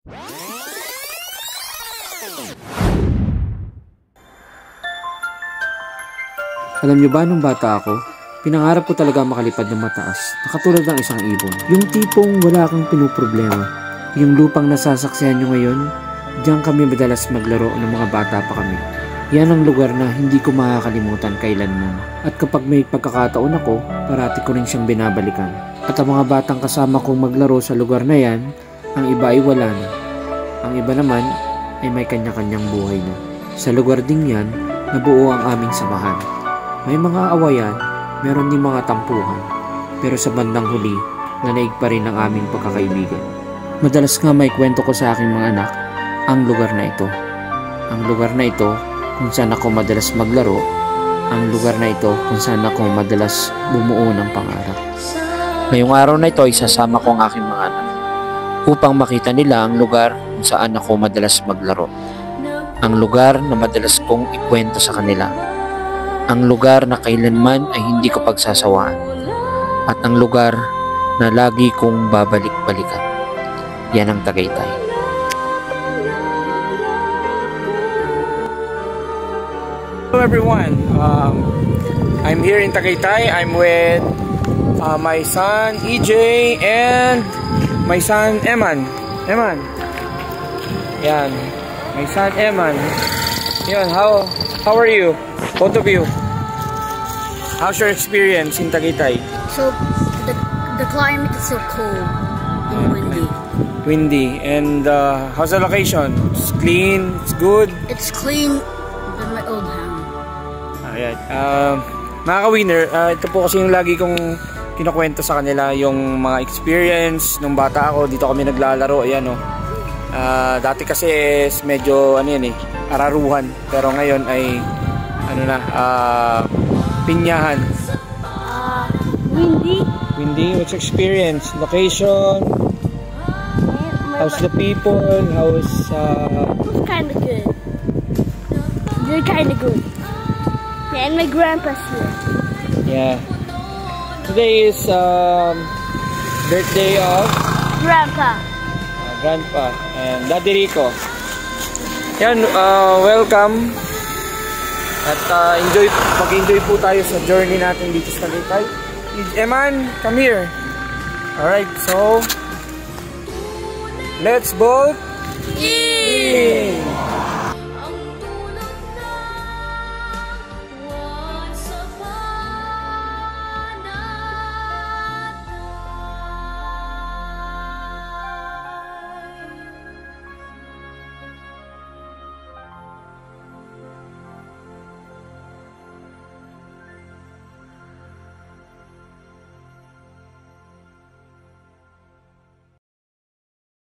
Alam niyo ba, nung bata ako, pinangarap ko talaga makalipad ng mataas na katulad ng isang ibon. Yung tipong wala kang pinuproblema. Yung lupang nasasaksihan nyo ngayon, diyan kami madalas maglaro ng mga bata pa kami. Yan ang lugar na hindi ko makakalimutan kailanman. At kapag may pagkakataon ako, parati ko rin siyang binabalikan. At ang mga batang kasama kong maglaro sa lugar na yan, ang iba ay wala na. Ang iba naman ay may kanya-kanyang buhay na. Sa lugar ding yan, nabuo ang aming samahan. May mga awayan, meron din mga tampuhan, pero sa bandang huli, nanaig pa rin ang aming pagkakaibigan. Madalas nga may kwento ko sa aking mga anak, ang lugar na ito. Ang lugar na ito kung saan ako madalas maglaro, ang lugar na ito kung saan ako madalas bumuo ng pangarap. Ngayong araw na ito, isasama ko ang aking mga anak upang makita nila ang lugar kung saan ako madalas maglaro. Ang lugar na madalas kong ikwento sa kanila. Ang lugar na kailanman ay hindi ko pagsasawaan. At ang lugar na lagi kong babalik-balikan. Yan ang Tagaytay. Hello everyone, I'm here in Tagaytay. I'm with my son EJ and my son Eman. Yan, my son Eman. Yan, how are you? Both of you. How's your experience in Tagaytay? So the climate is so cold and windy. Windy. And how's the location? It's clean, it's good. It's clean than my old house. Ayan. Mga ka-winner, ito po kasi yung lagi kong kinukwento sa kanila, yung mga experience nung bata ako. Dito kami naglalaro. Ayan, oh. Dati kasi medyo ano yan araruhan. Pero ngayon ay pinyahan. Windy. What's experience? Location? How's the people? How's It's kind of good. They're kind of good. Yeah, and my grandpa's here. Yeah. Today is birthday of Grandpa and Daddy Rico. Yan, welcome. At mag-enjoy po tayo sa journey natin dito sa Tagaytay. Eman, come here. Alright, so let's both eat!